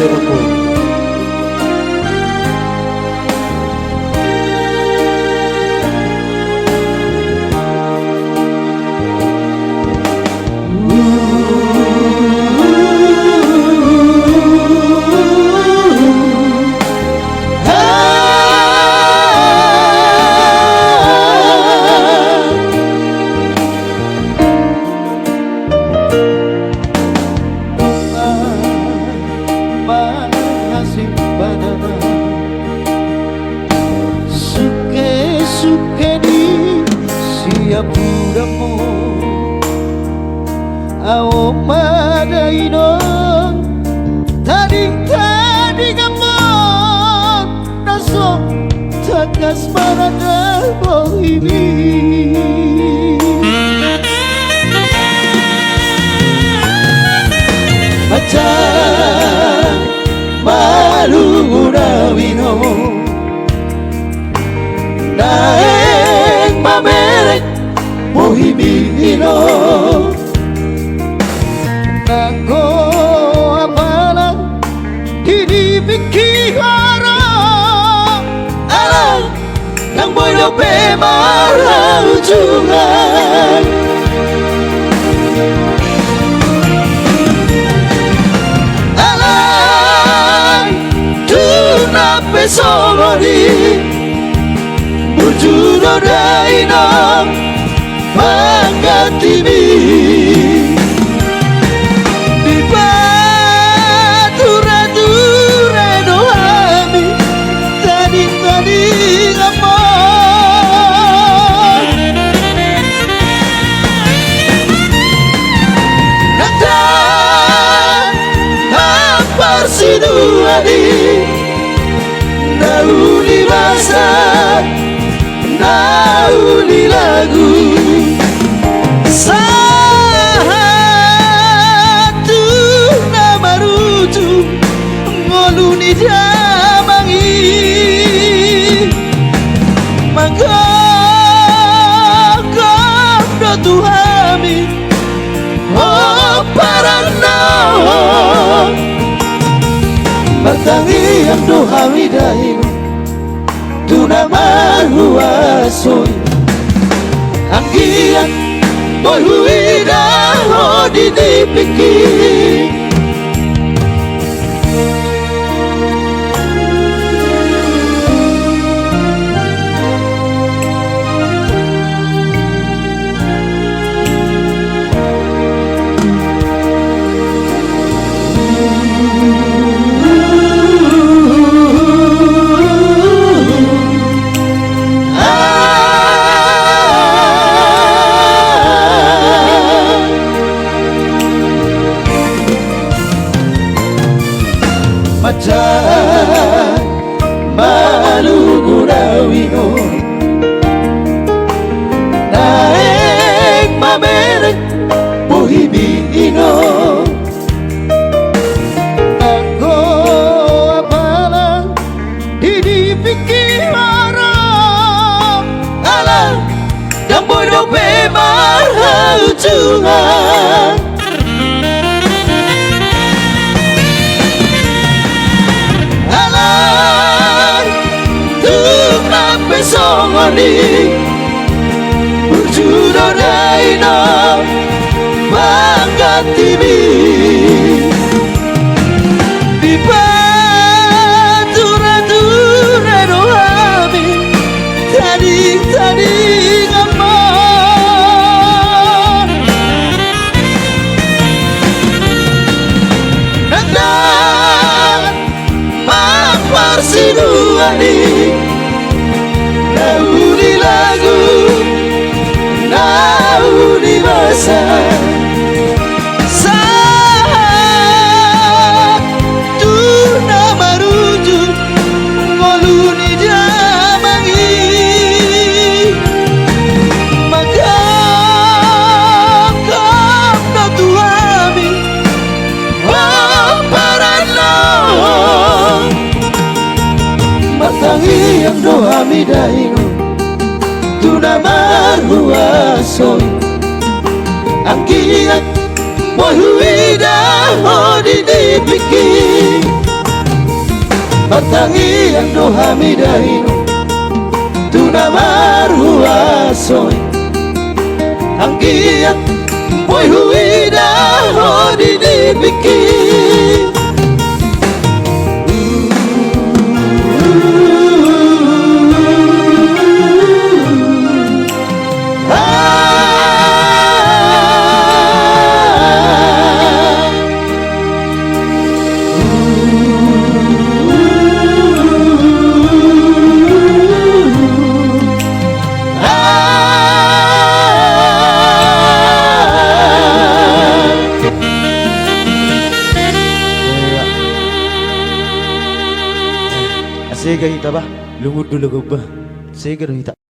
Liverpool. Puramu ao madaino tading amor naso takas marada bohimi macam malu gurawino naeng mamerek Mohimino Nako apala Kini pikihara Alang Nang boyo pe marah ujungan Alang Tuna pesogori Bujuro dainang Mangatibi di batura-tura doami tadi amor Nandang hampar sinuadi nauli bahasa nauli lagu satu nama rujuk ngoluni jamangi maka kau tuhami oh parana matangi yang dohami dahimu tu nama huasoi angkian Boy huida ho di pikir Macam malu gurawino naik mamerek pohibino aku apalah di pikihara alah dan bodoh pemarah ujungan Songoni Bujuro daino Mangatibi Di batura-tura doami Tadi amor Nandang Mampar sinuani Nauni lagu, nauni masa Satu nama rujuk Ngoluni jamangi Maka kau tuhami Oh parano Matangi yang dohami dahimu Tuna marhuasoi Angkiat Mohuida Hodi dipikir matangi ang duha mi dahino tunamar huasoy ang giyak mo'y huwida ho dinibiki Sige hita ba? Lungod dulu ba? Sige hita.